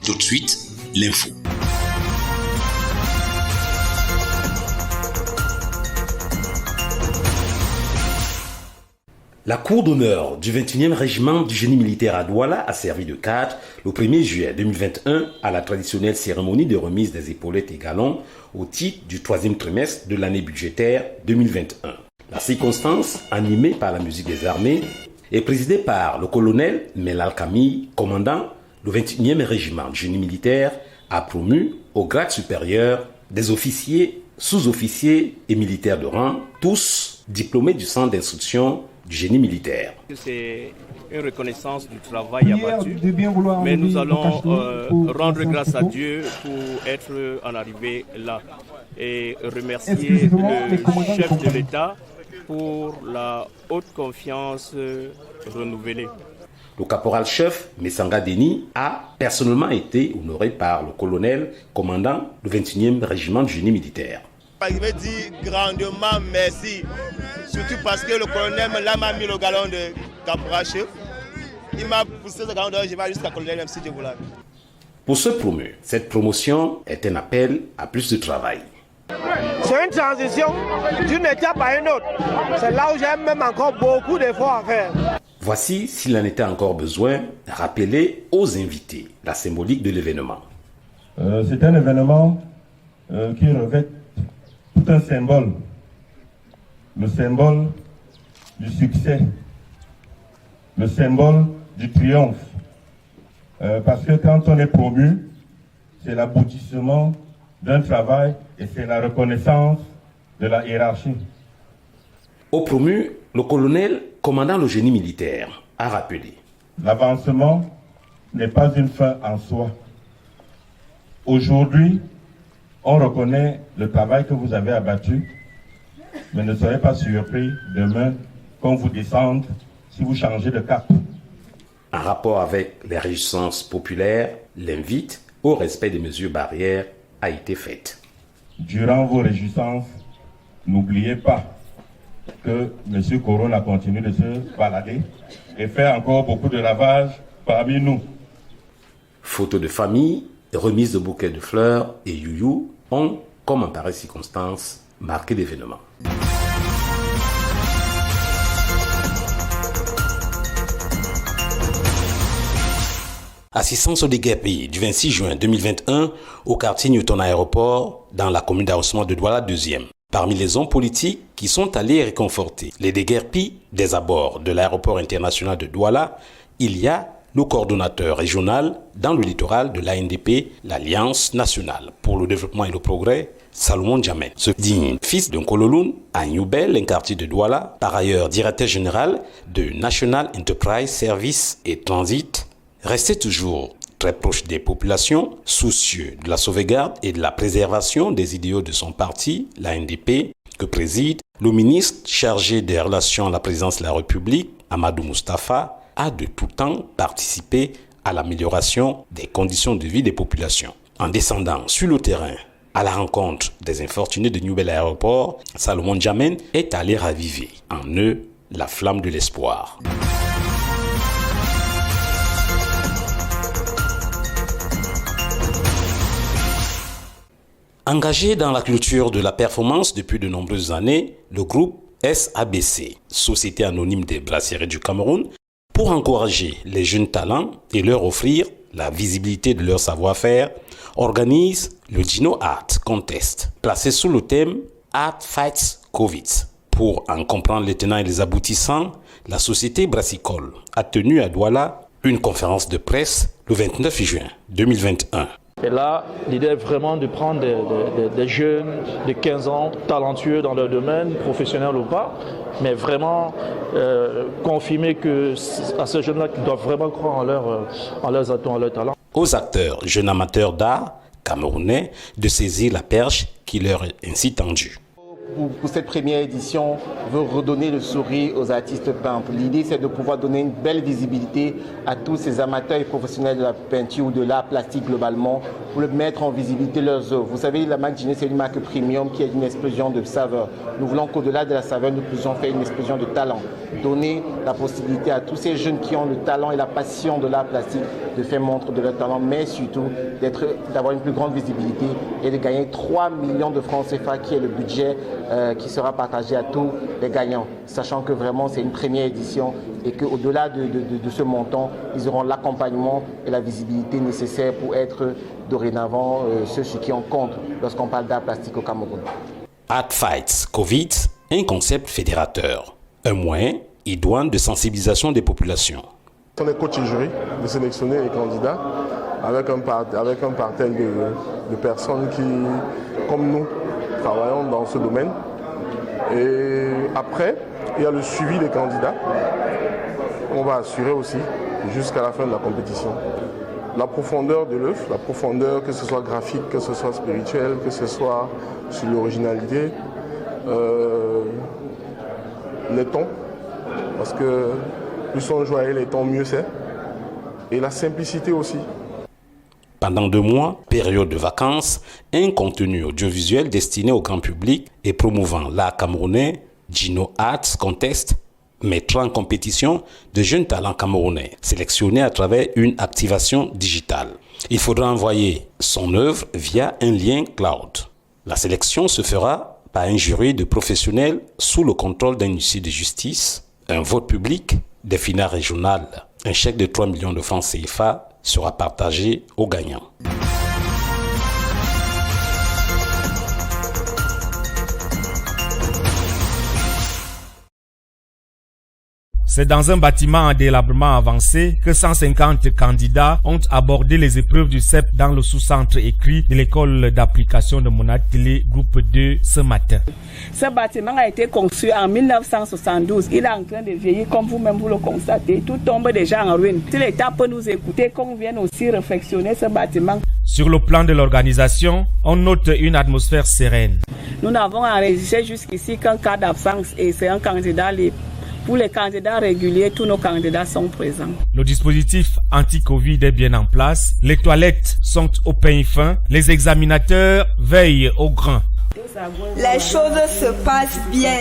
Tout de suite, l'info. La cour d'honneur du 21e régiment du génie militaire à Douala a servi de cadre le 1er juillet 2021 à la traditionnelle cérémonie de remise des épaulettes et galons au titre du 3e trimestre de l'année budgétaire 2021. La circonstance, animée par la musique des armées, est présidée par le colonel Melal Camille, commandant le 21e régiment du génie militaire, a promu au grade supérieur des officiers, sous-officiers et militaires de rang, tous diplômés du centre d'instruction du génie militaire. C'est une reconnaissance du travail abattu, mais nous allons rendre grâce à Dieu pour être en arrivé là et remercier le chef de l'État pour la haute confiance renouvelée. Le caporal-chef Messanga Deni a personnellement été honoré par le colonel commandant le 21e régiment du génie militaire. Je veux dire grandement merci, surtout parce que le colonel m'a mis le galon de caporal-chef. Il m'a poussé ce galon, je vais jusqu'à colonel même si Dieu voulait. Pour ce promu, cette promotion est un appel à plus de travail. C'est une transition d'une étape à une autre. C'est là où j'ai même encore beaucoup d'efforts à faire. Voici, s'il en était encore besoin, rappeler aux invités la symbolique de l'événement. C'est un événement qui revêt tout un symbole. Le symbole du succès. Le symbole du triomphe. Parce que quand on est promu, c'est l'aboutissement d'un travail et c'est la reconnaissance de la hiérarchie. Au promu, le colonel commandant le génie militaire a rappelé: l'avancement n'est pas une fin en soi. Aujourd'hui, on reconnaît le travail que vous avez abattu, mais ne soyez pas surpris demain qu'on vous descende si vous changez de cap. En rapport avec les réjouissances populaires, l'invite au respect des mesures barrières a été faite. Durant vos réjouissances, n'oubliez pas que M. Corona continue de se balader et fait encore beaucoup de lavage parmi nous. Photos de famille, remise de bouquets de fleurs et youyou ont, comme en pareille circonstance, marqué l'événement. Assistance au déguerpis du 26 juin 2021 au quartier Newton Aéroport dans la commune d'arrondissement de Douala 2e. Parmi les hommes politiques qui sont allés réconforter les déguerpis des abords de l'aéroport international de Douala, il y a le coordonnateur régional dans le littoral de l'ANDP, l'Alliance nationale pour le développement et le progrès, Salomon Djamène. Ce digne fils d'un Kololoun à Newbel, un quartier de Douala, par ailleurs directeur général de National Enterprise Service et Transit, restait toujours très proche des populations, soucieux de la sauvegarde et de la préservation des idéaux de son parti, l'ANDP, que préside le ministre chargé des relations à la présidence de la République, Amadou Moustapha, a de tout temps participé à l'amélioration des conditions de vie des populations. En descendant sur le terrain à la rencontre des infortunés de Newbel Aéroport, Salomon Djamène est allé raviver en eux la flamme de l'espoir. Engagé dans la culture de la performance depuis de nombreuses années, le groupe SABC, Société anonyme des brasseries du Cameroun, pour encourager les jeunes talents et leur offrir la visibilité de leur savoir-faire, organise le Dino Art Contest, placé sous le thème Art Fights Covid. Pour en comprendre les tenants et les aboutissants, la société brassicole a tenu à Douala une conférence de presse le 29 juin 2021. Et là, l'idée est vraiment de prendre des jeunes de 15 ans, talentueux dans leur domaine, professionnels ou pas, mais vraiment confirmer que à ces jeunes-là qui doivent vraiment croire en leurs atouts, en leurs talents. Aux acteurs, jeunes amateurs d'art camerounais, de saisir la perche qui leur est ainsi tendue. pour cette première édition, veut redonner le sourire aux artistes peintres. L'idée, c'est de pouvoir donner une belle visibilité à tous ces amateurs et professionnels de la peinture ou de l'art plastique globalement, pour mettre en visibilité leurs œuvres. Vous savez, la marque Djiné, c'est une marque premium qui est une explosion de saveur. Nous voulons qu'au-delà de la saveur, nous puissions faire une explosion de talent. Donner la possibilité à tous ces jeunes qui ont le talent et la passion de l'art plastique de faire montre de leur talent, mais surtout d'avoir une plus grande visibilité et de gagner 3 millions de francs CFA, qui est le budget qui sera partagé à tous les gagnants, sachant que vraiment c'est une première édition et qu'au-delà de ce montant, ils auront l'accompagnement et la visibilité nécessaire pour être dorénavant ceux qui en compte lorsqu'on parle d'art plastique au Cameroun. Art Fights COVID, un concept fédérateur, un moyen idoine de sensibilisation des populations. On est coach et jury de sélectionner les candidats avec un parterre de personnes qui, comme nous, travaillons dans ce domaine. Et après, il y a le suivi des candidats. On va assurer aussi jusqu'à la fin de la compétition. La profondeur de l'œuvre, la profondeur, que ce soit graphique, que ce soit spirituel, que ce soit sur l'originalité, les tons, parce que plus on joue les tons, mieux c'est. Et la simplicité aussi. Pendant 2 mois, période de vacances, un contenu audiovisuel destiné au grand public et promouvant l'art camerounais, Djino Arts Contest, mettra en compétition de jeunes talents camerounais sélectionnés à travers une activation digitale. Il faudra envoyer son œuvre via un lien cloud. La sélection se fera par un jury de professionnels sous le contrôle d'un huissier de justice, un vote public, des finales régionales. Un chèque de 3 millions de francs CFA sera partagé aux gagnants. C'est dans un bâtiment en délabrement avancé que 150 candidats ont abordé les épreuves du CEP dans le sous-centre écrit de l'école d'application de Monatili, groupe 2, ce matin. Ce bâtiment a été construit en 1972. Il est en train de vieillir, comme vous-même vous le constatez. Tout tombe déjà en ruine. Si l'État peut nous écouter, qu'on vienne aussi réfectionner ce bâtiment. Sur le plan de l'organisation, on note une atmosphère sereine. Nous n'avons enregistré jusqu'ici qu'un cas d'absence et c'est un candidat libre. Pour les candidats réguliers, tous nos candidats sont présents. Le dispositif anti-Covid est bien en place. Les toilettes sont au peigne fin. Les examinateurs veillent au grain. Les choses se passent bien.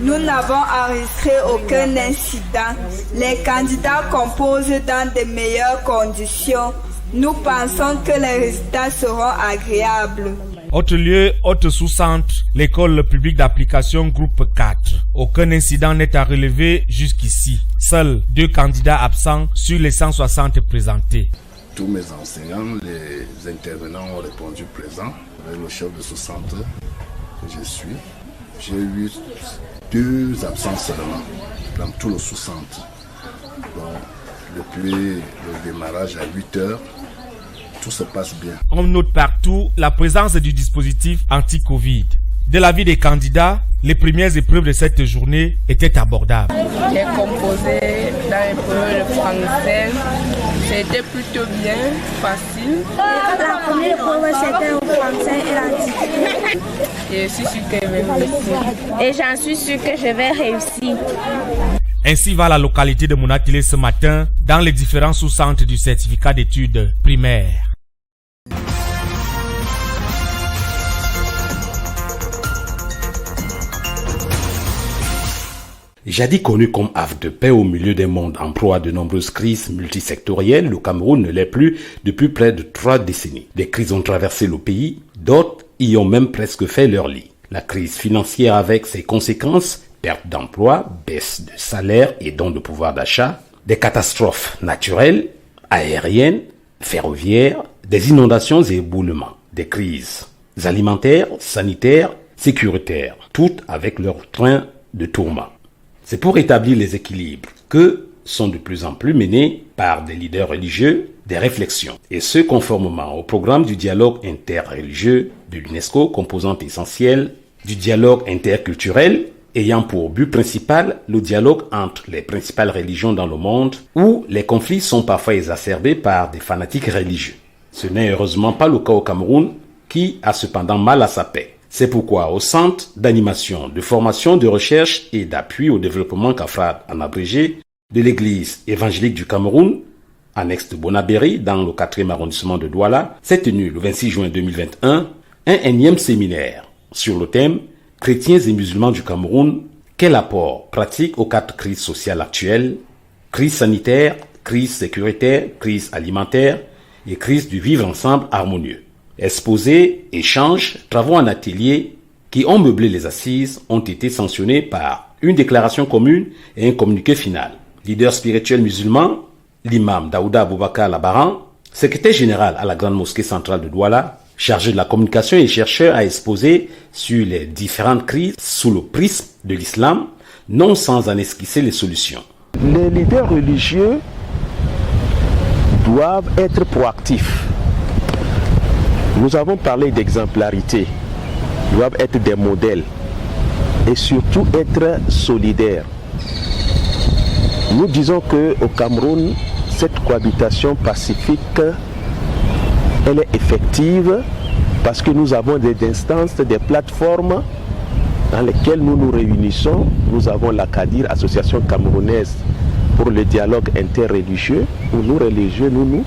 Nous n'avons enregistré aucun incident. Les candidats composent dans de meilleures conditions. Nous pensons que les résultats seront agréables. Autre lieu, autre sous-centre, l'école publique d'application groupe 4. Aucun incident n'est à relever jusqu'ici. Seuls 2 candidats absents sur les 160 présentés. Tous mes enseignants, les intervenants ont répondu présent. Avec le chef de sous-centre que je suis, j'ai eu 2 absences seulement dans tout le sous-centre. Depuis le démarrage à 8 heures, tout se passe bien. On note partout la présence du dispositif anti-Covid. De l'avis des candidats, les premières épreuves de cette journée étaient abordables. J'ai composé dans l'épreuve de français. C'était plutôt bien, facile. La première épreuve, c'était au français et l'antiquité. Et je suis sûr que je vais réussir. Et j'en suis sûr que je vais réussir. Ainsi va la localité de Monatili ce matin dans les différents sous-centres du certificat d'études primaires. Jadis connu comme havre de paix au milieu des mondes en proie à de nombreuses crises multisectorielles, le Cameroun ne l'est plus depuis près de 3 décennies. Des crises ont traversé le pays, d'autres y ont même presque fait leur lit. La crise financière avec ses conséquences, perte d'emploi, baisse de salaire et donc de pouvoir d'achat, des catastrophes naturelles, aériennes, ferroviaires, des inondations et éboulements, des crises alimentaires, sanitaires, sécuritaires, toutes avec leur train de tourment. C'est pour rétablir les équilibres que sont de plus en plus menées par des leaders religieux des réflexions, et ce conformément au programme du dialogue interreligieux de l'UNESCO, composante essentielle du dialogue interculturel, ayant pour but principal le dialogue entre les principales religions dans le monde, où les conflits sont parfois exacerbés par des fanatiques religieux. Ce n'est heureusement pas le cas au Cameroun, qui a cependant mal à sa paix. C'est pourquoi au Centre d'animation, de formation, de recherche et d'appui au développement CAFRAD en abrégé de l'Église évangélique du Cameroun, annexe de Bonabéry, dans le 4e arrondissement de Douala, s'est tenu le 26 juin 2021 un énième séminaire sur le thème « Chrétiens et musulmans du Cameroun, quel apport pratique aux 4 crises sociales actuelles, crise sanitaire, crise sécuritaire, crise alimentaire et crise du vivre ensemble harmonieux ». Exposés, échanges, travaux en atelier qui ont meublé les assises ont été sanctionnés par une déclaration commune et un communiqué final. Leader spirituel musulman, l'imam Daouda Aboubakar Labaran, secrétaire général à la Grande Mosquée centrale de Douala, chargé de la communication et chercheur, a exposé sur les différentes crises sous le prisme de l'islam, non sans en esquisser les solutions. Les leaders religieux doivent être proactifs. Nous avons parlé d'exemplarité, ils doivent être des modèles et surtout être solidaires. Nous disons qu'au Cameroun, cette cohabitation pacifique, elle est effective parce que nous avons des instances, des plateformes dans lesquelles nous nous réunissons. Nous avons la CADIR, Association camerounaise pour le dialogue interreligieux, où nous religieux, nous nous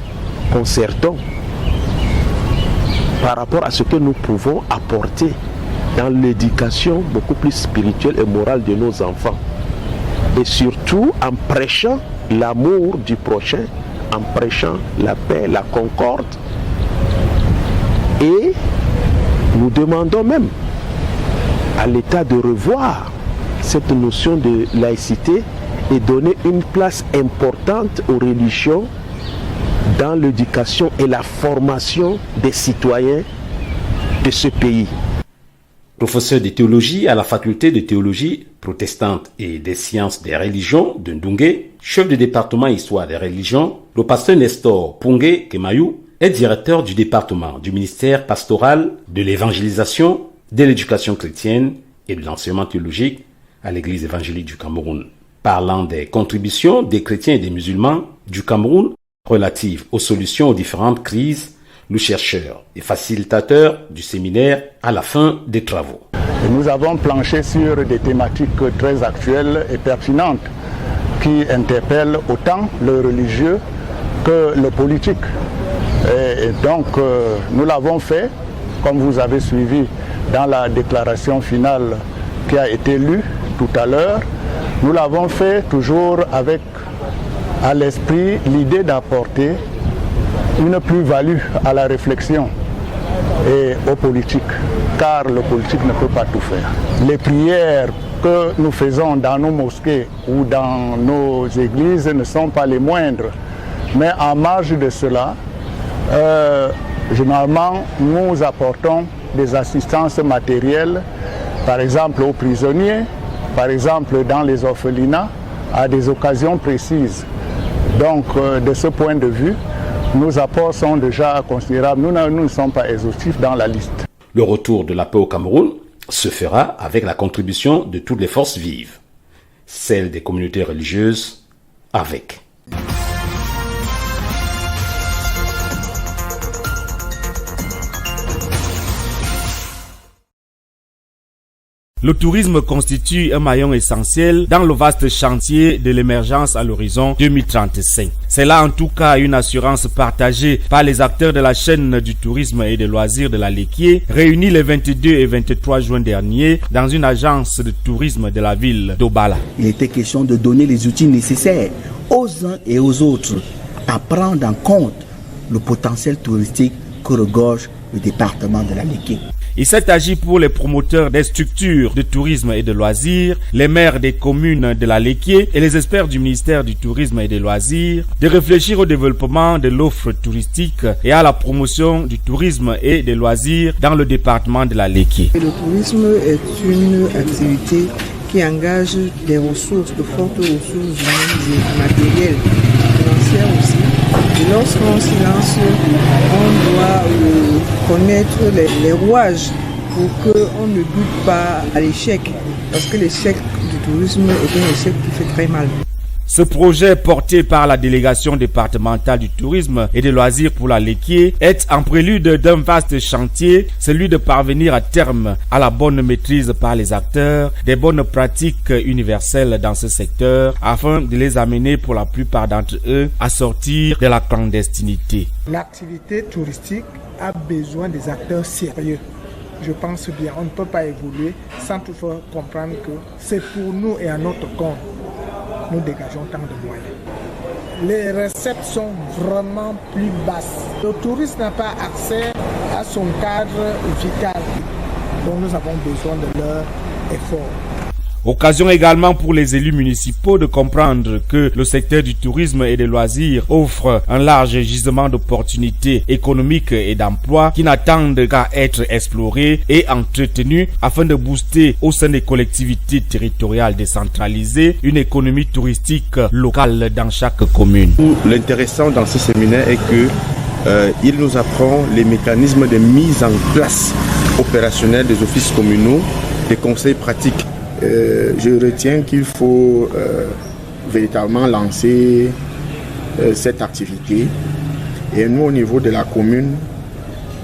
concertons par rapport à ce que nous pouvons apporter dans l'éducation beaucoup plus spirituelle et morale de nos enfants. Et surtout en prêchant l'amour du prochain, en prêchant la paix, la concorde. Et nous demandons même à l'État de revoir cette notion de laïcité et donner une place importante aux religions dans l'éducation et la formation des citoyens de ce pays. Professeur de théologie à la faculté de théologie protestante et des sciences des religions de Ndungue, chef de département histoire des religions, le pasteur Nestor Pungé Kemayou est directeur du département du ministère pastoral de l'évangélisation, de l'éducation chrétienne et de l'enseignement théologique à l'Église évangélique du Cameroun. Parlant des contributions des chrétiens et des musulmans du Cameroun relatives aux solutions aux différentes crises, le chercheur et facilitateur du séminaire à la fin des travaux. Nous avons planché sur des thématiques très actuelles et pertinentes qui interpellent autant le religieux que le politique. Et donc nous l'avons fait, comme vous avez suivi dans la déclaration finale qui a été lue tout à l'heure, nous l'avons fait toujours avec à l'esprit l'idée d'apporter une plus-value à la réflexion et aux politiques, car le politique ne peut pas tout faire. Les prières que nous faisons dans nos mosquées ou dans nos églises ne sont pas les moindres, mais en marge de cela, généralement, nous apportons des assistances matérielles, par exemple aux prisonniers, par exemple dans les orphelinats, à des occasions précises. Donc, de ce point de vue, nos apports sont déjà considérables. Nous ne sommes pas exhaustifs dans la liste. Le retour de la paix au Cameroun se fera avec la contribution de toutes les forces vives, celles des communautés religieuses avec. Le tourisme constitue un maillon essentiel dans le vaste chantier de l'émergence à l'horizon 2035. C'est là en tout cas une assurance partagée par les acteurs de la chaîne du tourisme et des loisirs de la Léquié, réunis les 22 et 23 juin dernier dans une agence de tourisme de la ville d'Obala. Il était question de donner les outils nécessaires aux uns et aux autres à prendre en compte le potentiel touristique que regorge le département de la Léquié. Il s'est agi pour les promoteurs des structures de tourisme et de loisirs, les maires des communes de la Léquié et les experts du ministère du Tourisme et des Loisirs de réfléchir au développement de l'offre touristique et à la promotion du tourisme et des loisirs dans le département de la Léquié. Le tourisme est une activité qui engage des ressources, de fortes ressources humaines et matérielles, financières aussi. Et lorsqu'on s'y lance, on doit connaître les rouages pour qu'on ne doute pas à l'échec. Parce que l'échec du tourisme est un échec qui fait très mal. Ce projet porté par la délégation départementale du tourisme et des loisirs pour la Léquié est en prélude d'un vaste chantier, celui de parvenir à terme à la bonne maîtrise par les acteurs des bonnes pratiques universelles dans ce secteur afin de les amener pour la plupart d'entre eux à sortir de la clandestinité. L'activité touristique a besoin des acteurs sérieux. Je pense bien, on ne peut pas évoluer sans toutefois comprendre que c'est pour nous et à notre compte. Nous dégageons tant de moyens. Les recettes sont vraiment plus basses. Le touriste n'a pas accès à son cadre vital. Donc nous avons besoin de leur effort. Occasion également pour les élus municipaux de comprendre que le secteur du tourisme et des loisirs offre un large gisement d'opportunités économiques et d'emplois qui n'attendent qu'à être explorés et entretenus afin de booster au sein des collectivités territoriales décentralisées une économie touristique locale dans chaque commune. L'intéressant dans ce séminaire est que il nous apprend les mécanismes de mise en place opérationnelle des offices communaux, des conseils pratiques. Je retiens qu'il faut véritablement lancer cette activité et nous au niveau de la commune,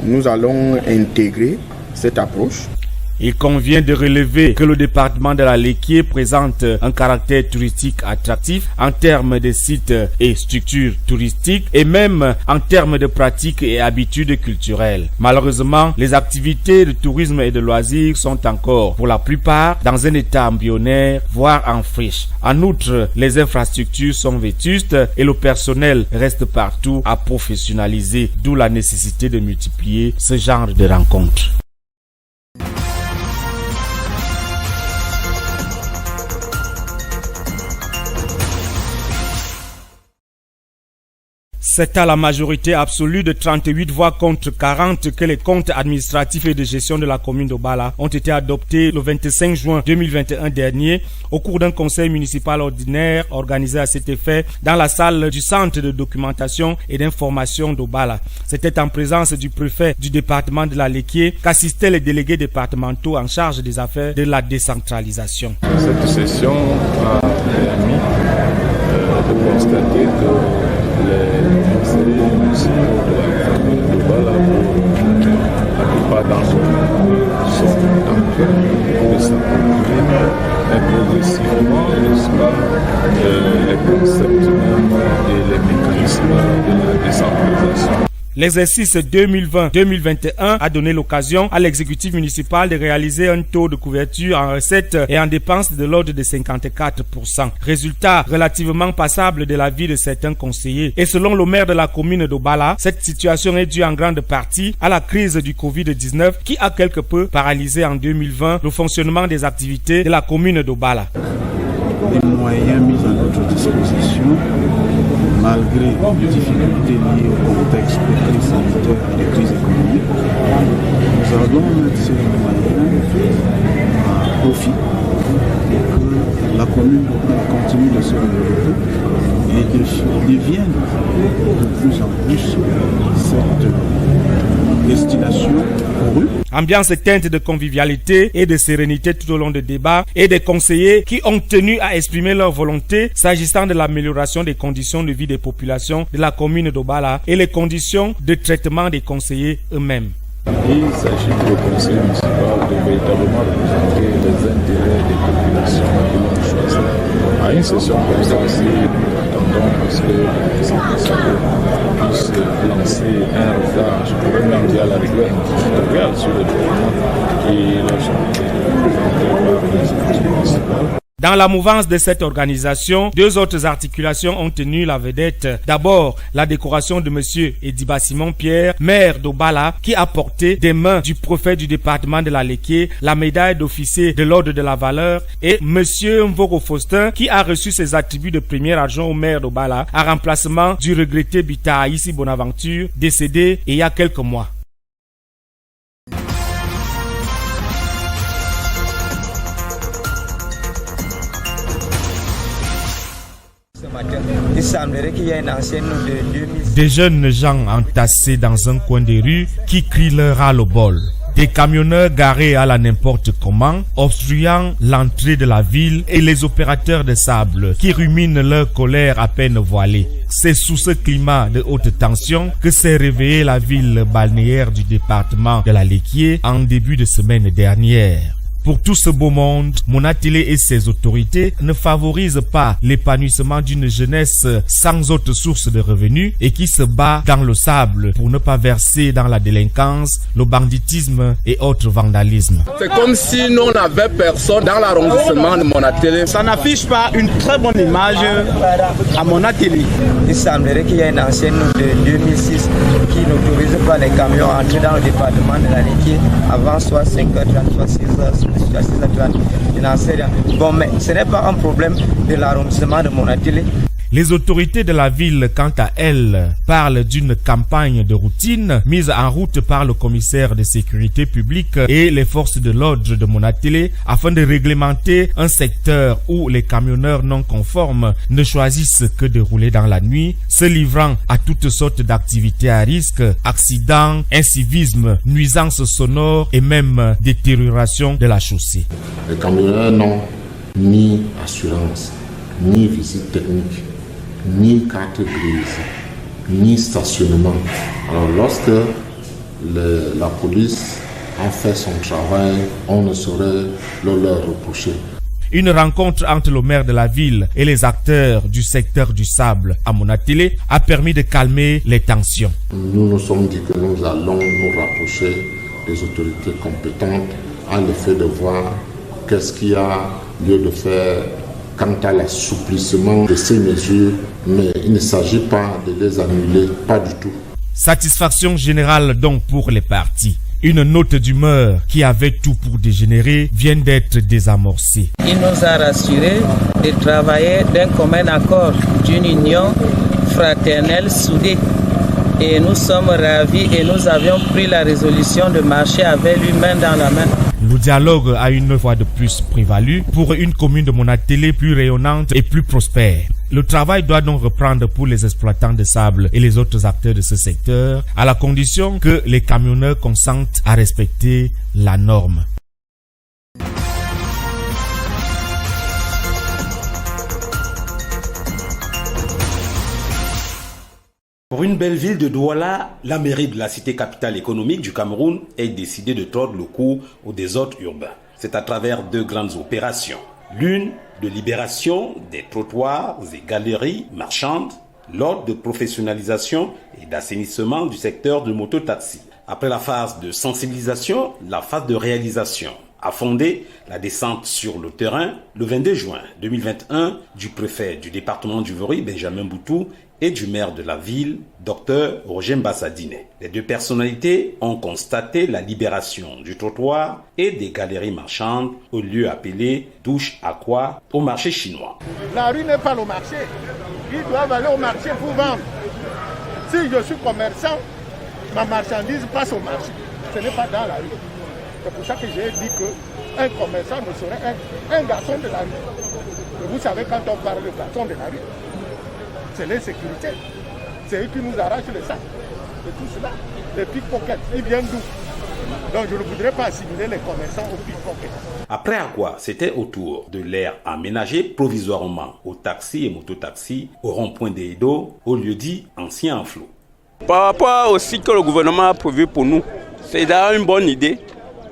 nous allons intégrer cette approche. Il convient de relever que le département de la Léquié présente un caractère touristique attractif en termes de sites et structures touristiques et même en termes de pratiques et habitudes culturelles. Malheureusement, les activités de tourisme et de loisirs sont encore pour la plupart dans un état embryonnaire, voire en friche. En outre, les infrastructures sont vétustes et le personnel reste partout à professionnaliser, d'où la nécessité de multiplier ce genre de rencontres. C'est à la majorité absolue de 38 voix contre 40 que les comptes administratifs et de gestion de la commune d'Obala ont été adoptés le 25 juin 2021 dernier au cours d'un conseil municipal ordinaire organisé à cet effet dans la salle du centre de documentation et d'information d'Obala. C'était en présence du préfet du département de la Léquié qu'assistaient les délégués départementaux en charge des affaires de la décentralisation. Cette session a permis de constater que les conseillers municipaux de la commune d'Obala, la plupart d'entre eux, sont en train de s'accomplir progressivement, n'est-ce pas, les concepts et les mécanismes de la décentralisation. L'exercice 2020-2021 a donné l'occasion à l'exécutif municipal de réaliser un taux de couverture en recettes et en dépenses de l'ordre de 54%. Résultat relativement passable de la vie de certains conseillers. Et selon le maire de la commune d'Obala, cette situation est due en grande partie à la crise du Covid-19 qui a quelque peu paralysé en 2020 le fonctionnement des activités de la commune d'Obala. Les moyens mis à notre disposition, malgré les difficultés liées au contexte de crise sanitaire et de crise économique, nous allons mettre ces moyens à profit pour que la commune continue de se développer et devienne de plus en plus cette destination pour eux. Ambiance teinte de convivialité et de sérénité tout au long des débats et des conseillers qui ont tenu à exprimer leur volonté s'agissant de l'amélioration des conditions de vie des populations de la commune d'Obala et les conditions de traitement des conseillers eux-mêmes. Il s'agit pour le conseil municipal de véritablement représenter les intérêts des populations qui l'ont choisi. À une session comme ça aussi, nous attendons parce que les ambassadeurs puissent lancer un regard, je pourrais même dire à la rigueur, un regard sur le développement qui leur sont présentés par les institutions municipales. Dans la mouvance de cette organisation, deux autres articulations ont tenu la vedette. D'abord, la décoration de M. Ediba Simon Pierre, maire d'Obala, qui a porté des mains du préfet du département de la Léquié la médaille d'officier de l'ordre de la valeur, et M. Mvoro Faustin, qui a reçu ses attributs de premier adjoint au maire d'Obala, en remplacement du regretté Bita Aïssi Bonaventure, décédé il y a quelques mois. Il semblerait qu'il y ait une ancienne de 2000. Des jeunes gens entassés dans un coin des rues qui crient leur ras-le-bol. Des camionneurs garés à la n'importe comment, obstruant l'entrée de la ville et les opérateurs de sable qui ruminent leur colère à peine voilée. C'est sous ce climat de haute tension que s'est réveillée la ville balnéaire du département de la Léquié en début de semaine dernière. Pour tout ce beau monde, Monatélé et ses autorités ne favorisent pas l'épanouissement d'une jeunesse sans autre source de revenus et qui se bat dans le sable pour ne pas verser dans la délinquance, le banditisme et autres vandalismes. C'est comme si nous n'avions personne dans l'arrondissement de Monatélé. Ça n'affiche pas une très bonne image à Monatélé. Il semblerait qu'il y a une ancienne de 2006 qui n'autorise pas les camions à entrer dans le département de la Léquié avant soit 5h30, soit 6h. Je n'en sais rien. Bon, mais ce n'est pas un problème de l'arrondissement de Monatélé. Les autorités de la ville, quant à elles, parlent d'une campagne de routine mise en route par le commissaire de sécurité publique et les forces de l'ordre de Monatélé afin de réglementer un secteur où les camionneurs non conformes ne choisissent que de rouler dans la nuit, se livrant à toutes sortes d'activités à risque, accidents, incivisme, nuisances sonores et même détérioration de la chaussée. Les camionneurs n'ont ni assurance, ni visite technique, ni carte grise, ni stationnement. Alors lorsque la police a fait son travail, on ne saurait le leur reprocher. Une rencontre entre le maire de la ville et les acteurs du secteur du sable à Monatélé a permis de calmer les tensions. Nous nous sommes dit que nous allons nous rapprocher des autorités compétentes à l'effet de voir qu'est-ce qu'il y a lieu de faire quant à l'assouplissement de ces mesures, mais il ne s'agit pas de les annuler, pas du tout. Satisfaction générale donc pour les partis. Une note d'humeur qui avait tout pour dégénérer vient d'être désamorcée. Il nous a rassurés de travailler d'un commun accord, d'une union fraternelle soudée. Et nous sommes ravis et nous avions pris la résolution de marcher avec lui main dans la main. Le dialogue a une fois de plus prévalu pour une commune de Monatélé plus rayonnante et plus prospère. Le travail doit donc reprendre pour les exploitants de sable et les autres acteurs de ce secteur, à la condition que les camionneurs consentent à respecter la norme. Pour une belle ville de Douala, la mairie de la cité capitale économique du Cameroun a décidé de tordre le cou au désordre urbain. C'est à travers deux grandes opérations. L'une de libération des trottoirs et galeries marchandes, l'autre de professionnalisation et d'assainissement du secteur de mototaxi. Après la phase de sensibilisation, la phase de réalisation a fondé la descente sur le terrain le 22 juin 2021 du préfet du département du Vori, Benjamin Boutou, et du maire de la ville, Dr Roger Mbassadine. Les deux personnalités ont constaté la libération du trottoir et des galeries marchandes au lieu appelé Douche Aqua au marché chinois. La rue n'est pas le marché. Ils doivent aller au marché pour vendre. Si je suis commerçant, ma marchandise passe au marché. Ce n'est pas dans la rue. C'est pour ça que j'ai dit qu'un commerçant ne serait un garçon de la rue. Et vous savez, quand on parle de garçon de la rue, c'est l'insécurité. C'est eux qui nous arrachent le sac. Et tout cela, les pickpockets, ils viennent d'où? Donc je ne voudrais pas assimiler les commerçants aux pickpockets. Après Aqua, c'était au tour de l'aire aménagé provisoirement aux taxis et mototaxis au rond-point des Edo, au lieu dit ancien enflot. Par rapport au site que le gouvernement a prévu pour nous, c'est d'ailleurs une bonne idée.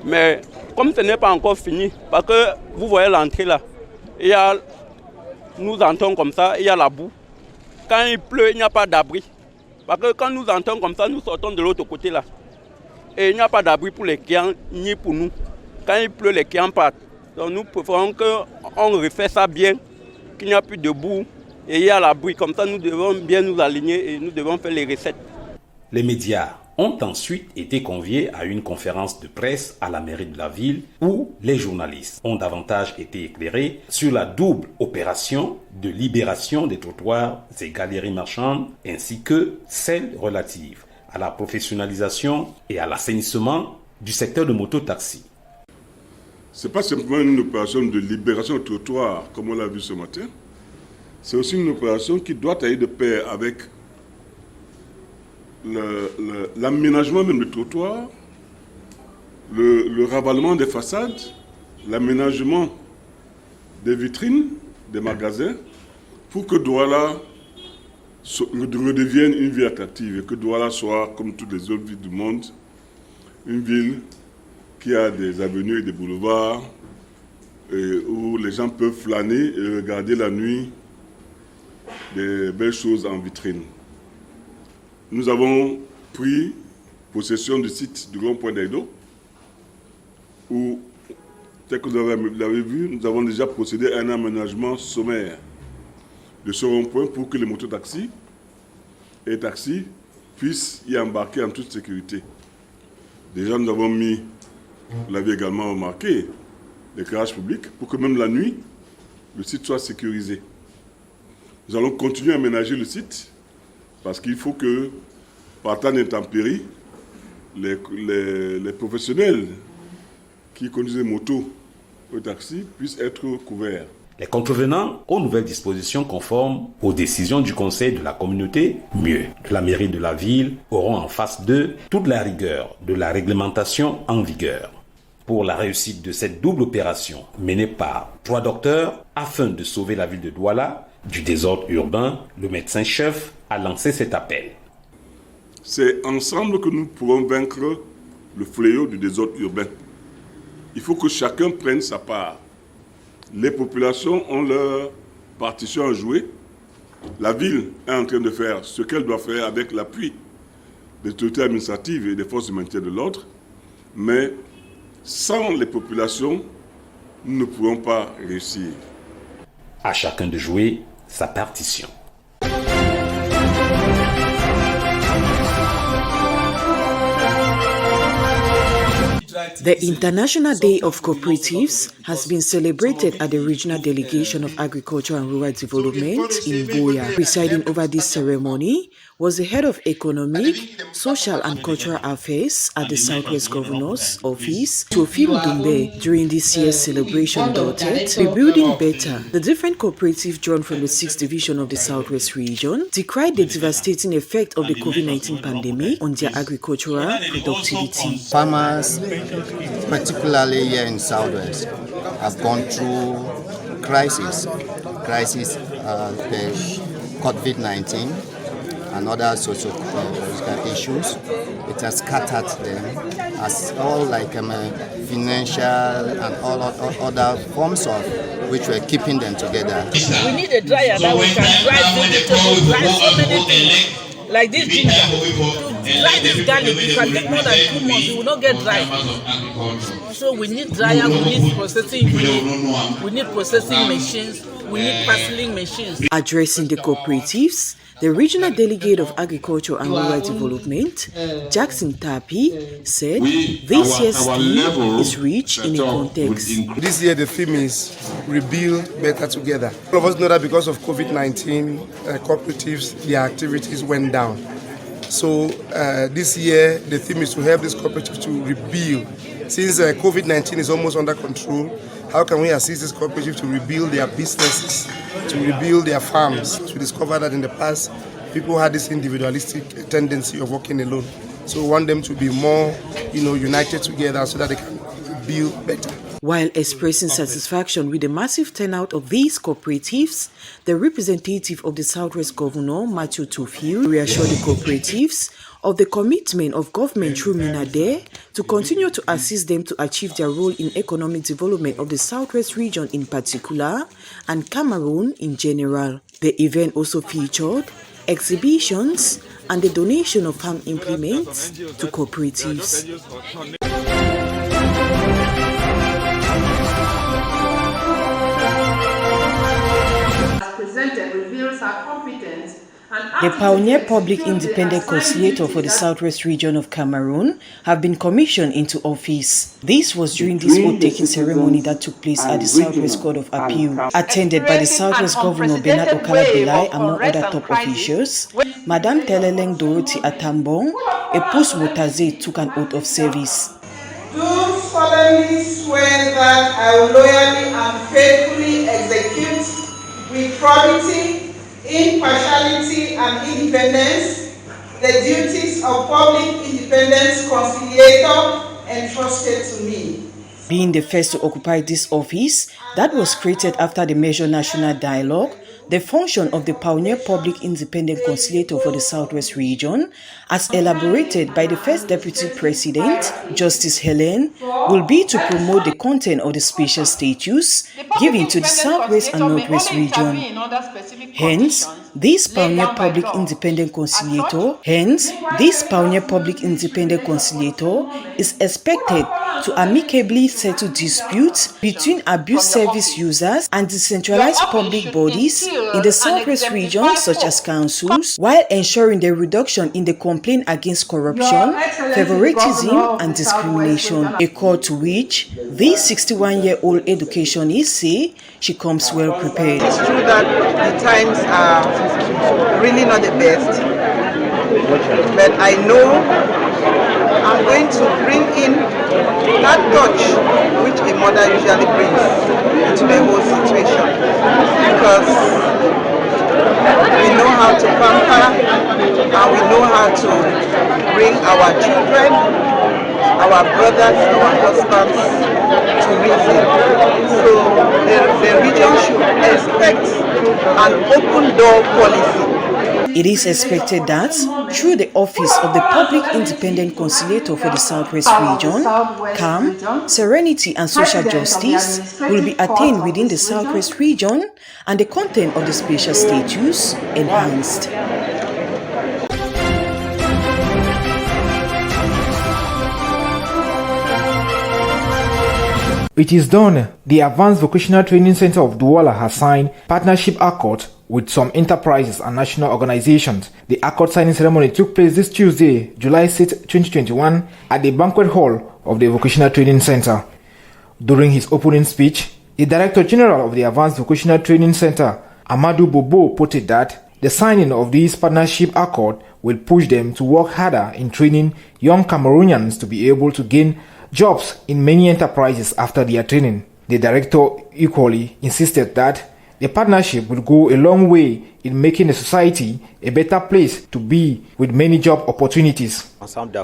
Mais comme ce n'est pas encore fini, parce que vous voyez l'entrée là, nous entrons comme ça, il y a la boue. Quand il pleut, il n'y a pas d'abri. Parce que quand nous entrons comme ça, nous sortons de l'autre côté là. Et il n'y a pas d'abri pour les clients, ni pour nous. Quand il pleut, les clients partent. Donc nous préférons qu'on refait ça bien, qu'il n'y a plus de boue et il y a l'abri. Comme ça, nous devons bien nous aligner et nous devons faire les recettes. Les médias ont ensuite été conviés à une conférence de presse à la mairie de la ville où les journalistes ont davantage été éclairés sur la double opération de libération des trottoirs et galeries marchandes ainsi que celle relative à la professionnalisation et à l'assainissement du secteur de mototaxi. Ce n'est pas simplement une opération de libération de trottoirs comme on l'a vu ce matin, c'est aussi une opération qui doit aller de pair avec l'aménagement même du trottoir le ravalement des façades, l'aménagement des vitrines, des magasins, pour que Douala redevienne une ville attractive et que Douala soit, comme toutes les autres villes du monde, une ville qui a des avenues et des boulevards où les gens peuvent flâner et regarder la nuit des belles choses en vitrine. Nous avons pris possession du site du rond-point d'Aïdo où, tel que vous l'avez vu, nous avons déjà procédé à un aménagement sommaire de ce rond-point pour que les mototaxis et les taxis puissent y embarquer en toute sécurité. Déjà, nous avons mis, vous l'avez également remarqué, l'éclairage public pour que même la nuit, le site soit sécurisé. Nous allons continuer à aménager le site parce qu'il faut que, par temps d'intempéries, les professionnels qui conduisent les motos ou les taxis puissent être couverts. Les contrevenants aux nouvelles dispositions conformes aux décisions du Conseil de la communauté, mieux, de la mairie de la ville, auront en face d'eux toute la rigueur de la réglementation en vigueur. Pour la réussite de cette double opération menée par 3 docteurs afin de sauver la ville de Douala du désordre urbain, le médecin-chef a lancé cet appel. C'est ensemble que nous pourrons vaincre le fléau du désordre urbain. Il faut que chacun prenne sa part. Les populations ont leur partition à jouer. La ville est en train de faire ce qu'elle doit faire avec l'appui des autorités administratives et des forces de maintien de l'ordre. Mais sans les populations, nous ne pourrons pas réussir. À chacun de jouer sa partition. The International Day of Cooperatives has been celebrated at the Regional Delegation of Agriculture and Rural Development in Buea. Presiding over this ceremony was the head of Economic, Social and Cultural Affairs at the Southwest Governor's Office, Teofil Dumbe. During this year's celebration noted, Rebuilding Better, the different cooperatives drawn from the 6th Division of the Southwest region, decried the devastating effect of the COVID-19 pandemic on their agricultural productivity. Farmers, particularly here in Southwest, have gone through crisis, the COVID-19 and other social issues. It has scattered them as all like financial and all other forms of which were keeping them together. We need a dryer that we can dry vegetables, dry so many things. Like this ginger, to dry this garlic, you can take more than 2 months, you will not get dry. So we need dryer, we need processing unit, we need processing machines, we need parceling machines. Addressing the cooperatives, the Regional Delegate of Agriculture and Rural Development, Jackson Tapi, said this year's theme is rich in a context. This year the theme is Rebuild Better Together. All of us know that because of COVID-19, cooperatives, their activities went down. So this year the theme is to help these cooperatives to rebuild. Since COVID-19 is almost under control, how can we assist these cooperatives to rebuild their businesses, to rebuild their farms? We discovered that in the past, people had this individualistic tendency of working alone. So we want them to be more, united together so that they can build better. While expressing satisfaction with the massive turnout of these cooperatives, the representative of the Southwest Governor, Matthew Teofil, reassured the cooperatives of the commitment of government through MINADE to continue to assist them to achieve their role in economic development of the Southwest region in particular and Cameroon in general. The event also featured exhibitions and the donation of farm implements to cooperatives. Reveals her competence. The pioneer public independent conciliator for the Southwest region of Cameroon have been commissioned into office. This was during this oath-taking ceremony that took place at the Southwest Court of Appeal, attended by the Southwest Governor Bernard Okala Belai among other top officials. Madame Teleleng Dorothy Atambong, a post-Motaze, took an oath of service. Do solemnly swear that I will loyally and faithfully execute with probity, impartiality and independence the duties of public independence conciliator entrusted to me. Being the first to occupy this office that was created after the major national dialogue, the function of the Pioneer Public Independent Conciliator for the Southwest Region, as elaborated by the first Deputy President, Justice Helen, will be to promote the content of the special status given to the Southwest and Northwest Region. Hence, this Pioneer Public Independent Conciliator is expected to amicably settle disputes between abuse service users and decentralized public bodies in the Southwest region, such as councils, while ensuring the reduction in the complaint against corruption, favoritism, and discrimination, a call to which this 61-year-old educationist say she comes well prepared. It's true that the times are really not the best, but I know I'm going to bring in that touch which a mother usually brings into the whole situation, because we know how to pamper and we know how to bring our children, our brothers, our husbands to reason. So the region should expect an open door policy. It is expected that through the office of the Public Independent Conciliator for the Southwest Region, calm, serenity and social justice will be attained within the Southwest Region and the content of the special status enhanced. It is done. The Advanced Vocational Training Center of Douala has signed partnership accord with some enterprises and national organizations. The accord signing ceremony took place this Tuesday, July 6, 2021, at the banquet hall of the Vocational Training Center. During his opening speech, the Director General of the Advanced Vocational Training Center, Amadou Bobo, put it that the signing of this partnership accord will push them to work harder in training young Cameroonians to be able to gain jobs in many enterprises after their training. The director equally insisted that the partnership will go a long way in making the society a better place to be with many job opportunities. All the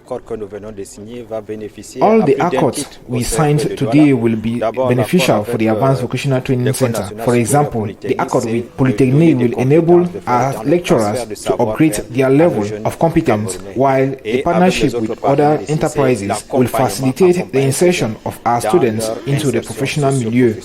accords we signed today will be beneficial for the Advanced Vocational Training Center. For example, the accord with Polytechnique will enable our lecturers to upgrade their level of competence, while a partnership with other enterprises will facilitate the insertion of our students into the professional milieu.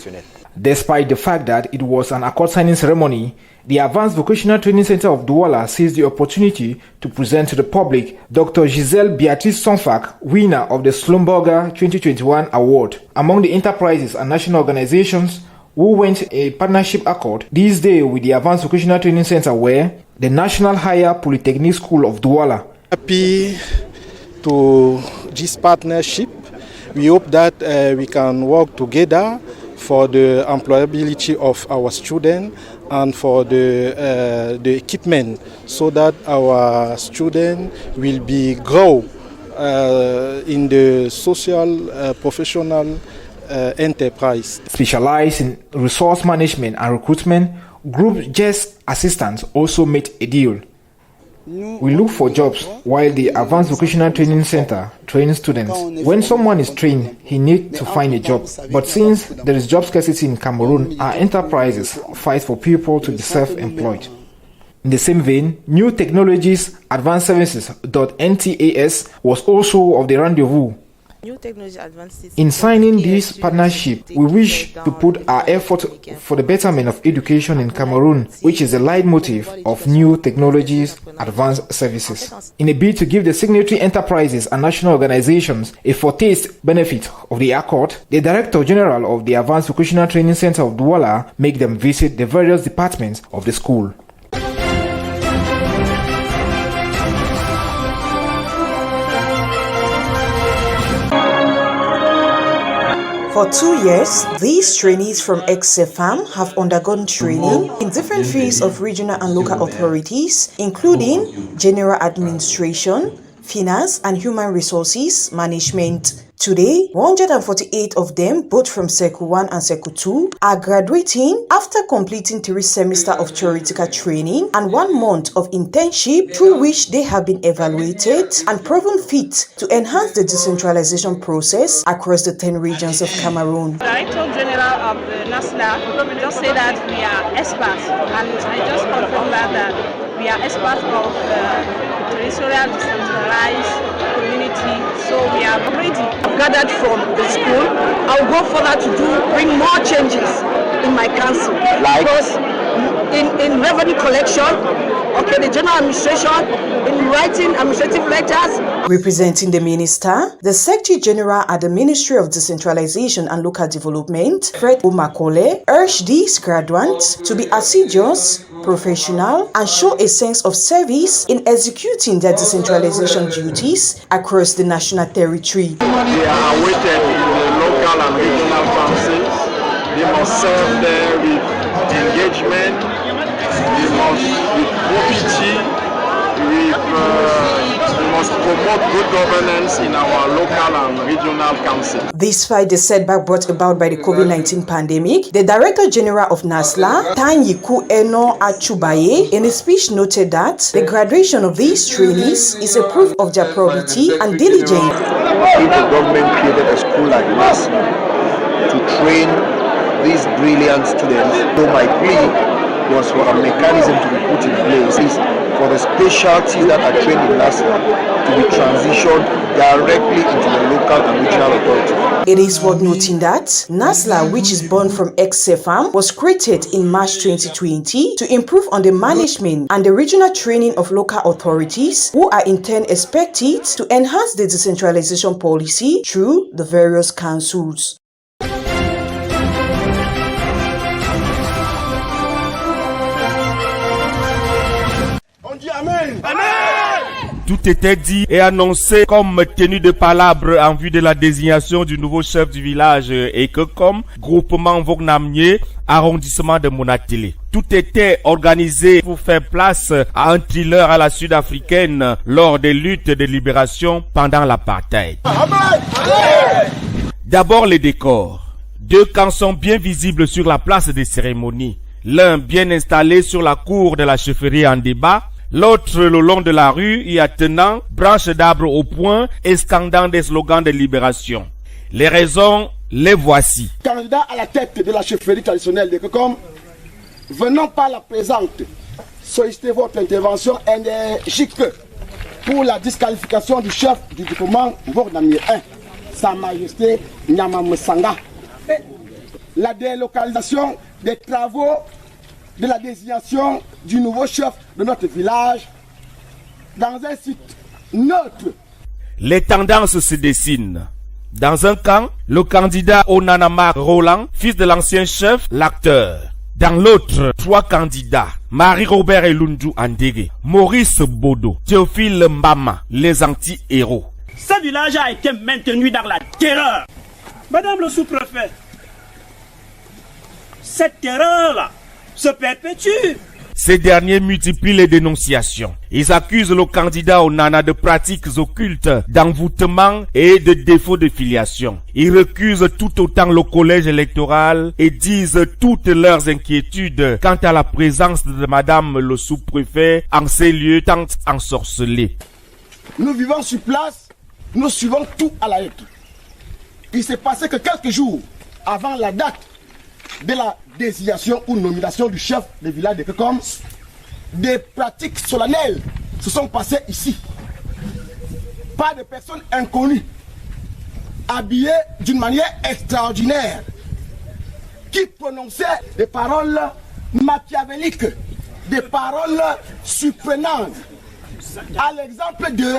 Despite the fact that it was an accord signing ceremony, the Advanced Vocational Training Center of Douala seized the opportunity to present to the public Dr. Giselle Beatrice Sonfak, winner of the Slumberger 2021 award. Among the enterprises and national organizations who went a partnership accord this day with the Advanced Vocational Training Center were the National Higher Polytechnic School of Douala. Happy to this partnership. We hope that we can work together for the employability of our students and for the equipment, so that our students will be grow in the social professional enterprise. Specialized in resource management and recruitment, Group JES assistants also made a deal. We look for jobs while the Advanced Vocational Training Center trains students. When someone is trained, he needs to find a job. But since there is job scarcity in Cameroon, our enterprises fight for people to be self-employed. In the same vein, New Technologies Advanced Services.NTAS was also of the rendezvous. In signing this partnership, we wish to put our effort for the betterment of education in Cameroon, which is the leitmotif of New Technologies Advanced Services. In a bid to give the signatory enterprises and national organizations a foretaste benefit of the accord, the Director General of the Advanced Vocational Training Center of Douala made them visit the various departments of the school. For 2 years, these trainees from ex-CEFAM have undergone training in different fields of regional and local authorities, including general administration, Finance and Human Resources Management. Today, 148 of them, both from Circle 1 and Circle 2, are graduating after completing 3 semesters of theoretical training and 1 month of internship, through which they have been evaluated and proven fit to enhance the decentralization process across the 10 regions of Cameroon. The Director General of NASLA just said that we are experts, and I just confirm that we are experts of territorial decentralized community, so we are ready. I've gathered from the school. I'll go further to bring more changes in my council. Because in revenue collection, the general administration, in writing administrative letters. Representing the minister, the Secretary General at the Ministry of Decentralization and Local Development, Fred Omakole, urged these graduates to be assiduous, professional, and show a sense of service in executing their decentralization duties across the national territory. They are awaited in the local and regional councils. They must serve there with engagement, they must with probity, we must promote good governance in our local and regional council. Despite the setback brought about by the COVID-19 pandemic, the Director General of NASLA, Tanyiku Eno Achubaye, in a speech noted that the graduation of these trainees is a proof of their probity and diligence. If the government created a school like NASLA to train these brilliant students, so my plea was for a mechanism to be put in place for the specialties that are trained in NASLA to be transitioned directly into the local and regional authority. It is worth noting that NASLA, which is born from ex-CEFAM, was created in March 2020 to improve on the management and the regional training of local authorities, who are in turn expected to enhance the decentralization policy through the various councils. Tout était dit et annoncé comme tenue de palabre en vue de la désignation du nouveau chef du village et que comme groupement Vognamier, arrondissement de Monatili. Tout était organisé pour faire place à un thriller à la sud-africaine lors des luttes de libération pendant l'apartheid. D'abord les décors. 2 camps sont bien visibles sur la place des cérémonies. L'un bien installé sur la cour de la chefferie en débat, l'autre le long de la rue y attenant branches d'arbres au poing et scandant des slogans de libération. Les raisons, les voici. Candidat à la tête de la chefferie traditionnelle de Kokom, venant par la présente, sollicitez votre intervention énergique pour la disqualification du chef du groupement Vognamier 1, Sa Majesté Nyamamsanga. La délocalisation des travaux de la désignation du nouveau chef de notre village dans un site neutre. Les tendances se dessinent. Dans un camp, le candidat Onanama Roland, fils de l'ancien chef, l'acteur. Dans l'autre, 3 candidats, Marie-Robert Elundu Andege, Maurice Bodo, Théophile Mbama, les anti-héros. Ce village a été maintenu dans la terreur. Madame le sous-préfet, cette terreur-là se perpétue. Ces derniers multiplient les dénonciations. Ils accusent le candidat Onana de pratiques occultes, d'envoûtement et de défauts de filiation. Ils recusent tout autant le collège électoral et disent toutes leurs inquiétudes quant à la présence de madame le sous-préfet en ces lieux tant ensorcelés. Nous vivons sur place, nous suivons tout à la lettre. Il s'est passé que quelques jours avant la date de la désignation ou nomination du chef du village de Kokom, des pratiques solennelles se sont passées ici. Par des personnes inconnues, habillées d'une manière extraordinaire, qui prononçaient des paroles machiavéliques, des paroles surprenantes. À l'exemple de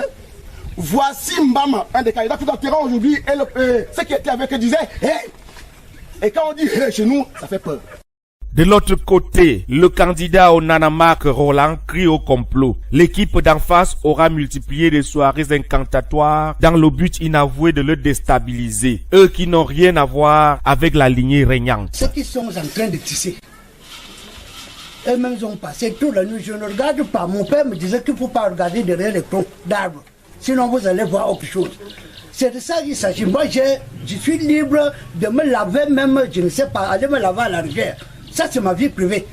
voici Mbama, un des candidats tout enterrant aujourd'hui, et ceux qui étaient avec eux disaient hey! Et quand on dit hey, chez nous, ça fait peur. De l'autre côté, le candidat Onanamak Roland crie au complot. L'équipe d'en face aura multiplié des soirées incantatoires dans le but inavoué de le déstabiliser. Eux qui n'ont rien à voir avec la lignée régnante. Ceux qui sont en train de tisser, eux-mêmes ont passé toute la nuit. Je ne regarde pas. Mon père me disait qu'il ne faut pas regarder derrière les troncs d'arbres. Sinon, vous allez voir autre chose. C'est de ça qu'il s'agit. Moi, je suis libre de me laver même, je ne sais pas, aller me laver à la rivière. Ça, c'est ma vie privée.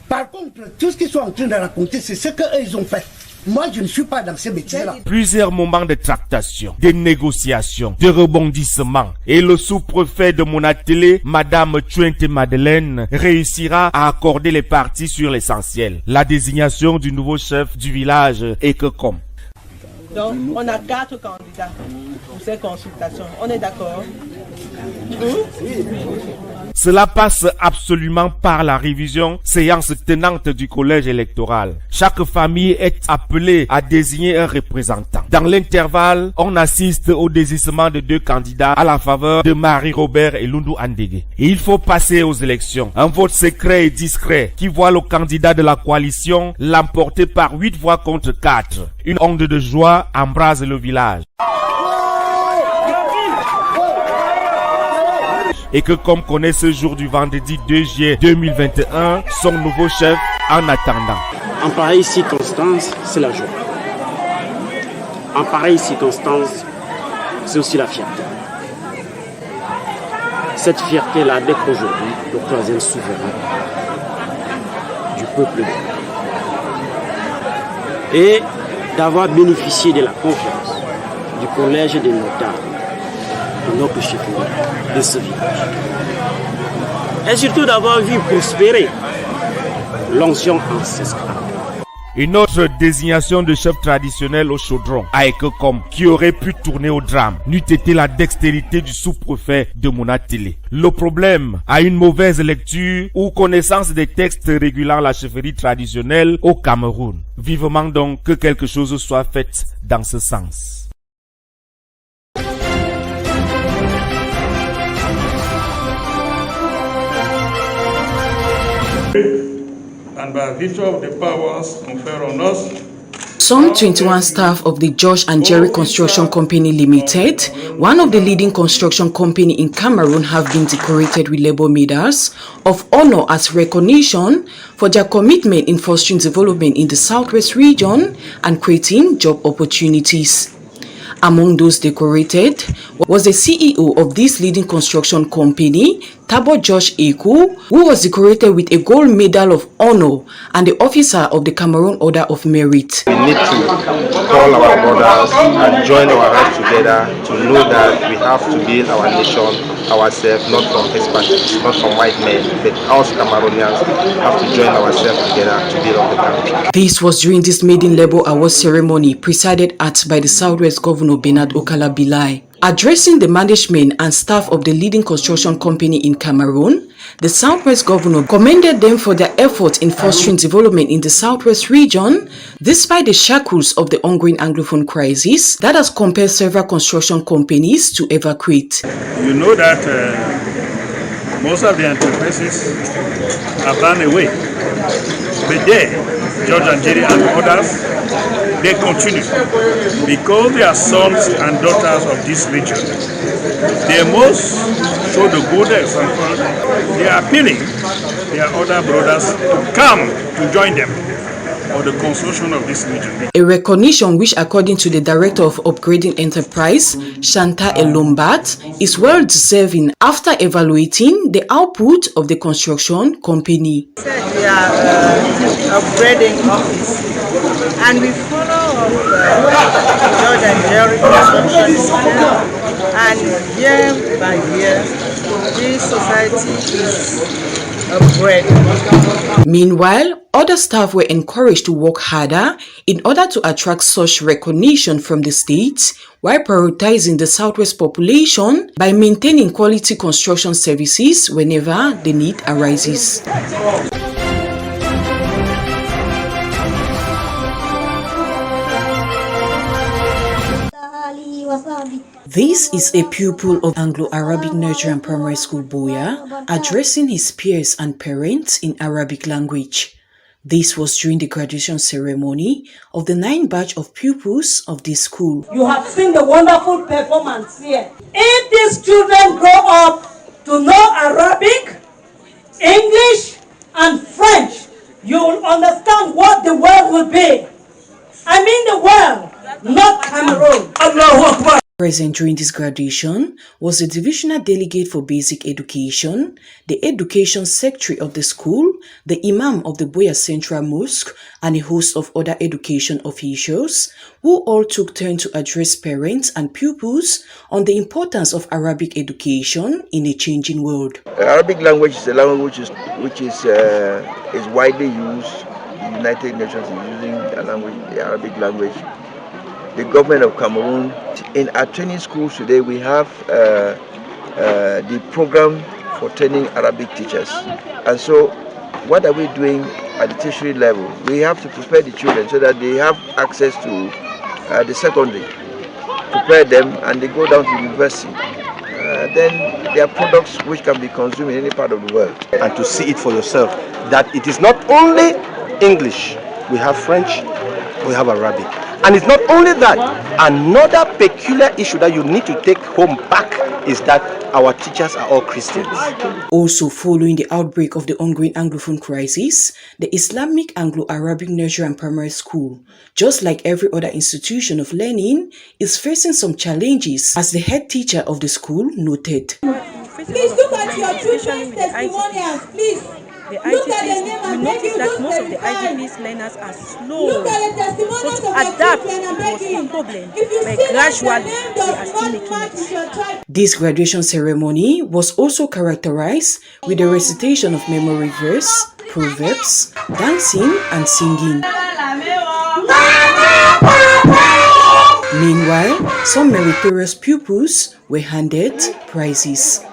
Par contre, tout ce qu'ils sont en train de raconter, c'est ce qu'eux, ils ont fait. Moi, je ne suis pas dans ces bêtises-là. Plusieurs moments de tractation, de négociations, de rebondissements. Et le sous-préfet de Monatélé, Madame Chuente Madeleine, réussira à accorder les parties sur l'essentiel. La désignation du nouveau chef du village Ekekom. Donc, on a 4 candidats pour ces consultations. On est d'accord? Cela passe absolument par la révision séance tenante du collège électoral. Chaque famille est appelée à désigner un représentant. Dans l'intervalle, on assiste au désistement de 2 candidats à la faveur de Marie-Robert et Lundu Andege. Et il faut passer aux élections. Un vote secret et discret qui voit le candidat de la coalition l'emporter par 8 voix contre 4. Une onde de joie embrase le village. Et que comme connaît ce jour du vendredi 2 juillet 2021, son nouveau chef en attendant. En pareille circonstance, c'est la joie. En pareille circonstance, c'est aussi la fierté. Cette fierté-là, d'être aujourd'hui le 3e souverain du peuple. Et d'avoir bénéficié de la confiance du collège des notables, de notre chef-lieu, de ce village. Et surtout d'avoir vu prospérer l'ancien ancestral. Une autre désignation de chef traditionnel au chaudron, à Ekekom, qui aurait pu tourner au drame, n'eût été la dextérité du sous-préfet de Monatélé. Le problème a une mauvaise lecture ou connaissance des textes régulant la chefferie traditionnelle au Cameroun. Vivement donc que quelque chose soit fait dans ce sens. And by virtue of the powers conferred on us, some 21 staff of the George and Jerry Construction Company Limited, one of the leading construction company in Cameroon, have been decorated with labor medals of honor as recognition for their commitment in fostering development in the Southwest region and creating job opportunities. Among those decorated was the CEO of this leading construction company, Thabo Josh Eku, who was decorated with a gold medal of honor, and the officer of the Cameroon Order of Merit. We need to call our brothers and join our heads together to know that we have to build our nation ourselves, not from experts, not from white men, but us Cameroonians have to join ourselves together to build up the country. This was during this maiden labor award ceremony presided at by the Southwest Governor Bernard Okala Bilai. Addressing the management and staff of the leading construction company in Cameroon, the Southwest Governor commended them for their efforts in fostering development in the Southwest region, despite the shackles of the ongoing Anglophone crisis that has compelled several construction companies to evacuate. You know that most of the enterprises are run away. But there, George and Jerry and others, they continue because they are sons and daughters of this region. They must show the good example. They are appealing their other brothers to come to join them for the construction of this region. A recognition which, according to the Director of Upgrading Enterprise, Shanta Elombat, is well deserving after evaluating the output of the construction company. We are upgrading office and we follow George and Jerry construction, and year by year this society is upgrading. Meanwhile, other staff were encouraged to work harder in order to attract such recognition from the states, while prioritizing the Southwest population by maintaining quality construction services whenever the need arises. This is a pupil of Anglo-Arabic Nigerian Primary School Buea addressing his peers and parents in Arabic language. This was during the graduation ceremony of the 9th batch of pupils of this school. You have seen the wonderful performance here. If these children grow up to know Arabic, English, and French, you will understand what the world will be. I mean the world, not Cameroon. Allahu Akbar. Present during this graduation was the Divisional Delegate for Basic Education, the Education Secretary of the school, the Imam of the Buea Central Mosque, and a host of other education officials, who all took turn to address parents and pupils on the importance of Arabic education in a changing world. Arabic language is a language which is widely used. The United Nations is using the Arabic language. The government of Cameroon, in our training schools today, we have the program for training Arabic teachers. And so what are we doing at the tertiary level? We have to prepare the children so that they have access to the secondary, prepare them, and they go down to university. Then there are products which can be consumed in any part of the world. And to see it for yourself, that it is not only English, we have French, we have Arabic. And it's not only that, another peculiar issue that you need to take home back is that our teachers are all Christians. Also, following the outbreak of the ongoing Anglophone crisis, the Islamic Anglo-Arabic Nursery and Primary School, just like every other institution of learning, is facing some challenges, as the head teacher of the school noted. Please look at your children's testimonials, please. The IGPs, we notice that most of the IGPs learners are slow. So to adapt was a problem, but gradually they are still making it. This graduation ceremony was also characterized with the recitation of memory verse, proverbs, dancing and singing. Meanwhile, some meritorious pupils were handed prizes.